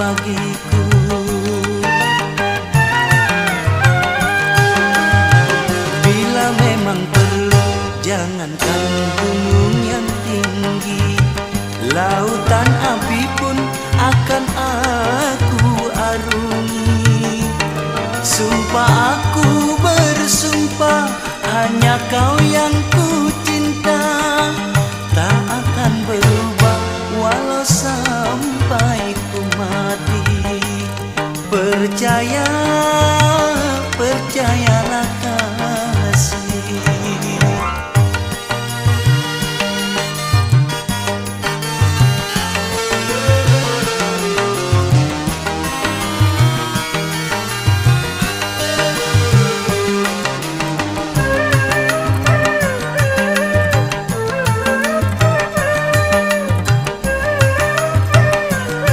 bagiku. Bila memang perlu, jangankan gunung yang tinggi, lautan api pun akan aku arungi. Sumpah aku bersumpah, hanya kau yang ku cinta, tak akan berubah walau sampai ku mati. Percaya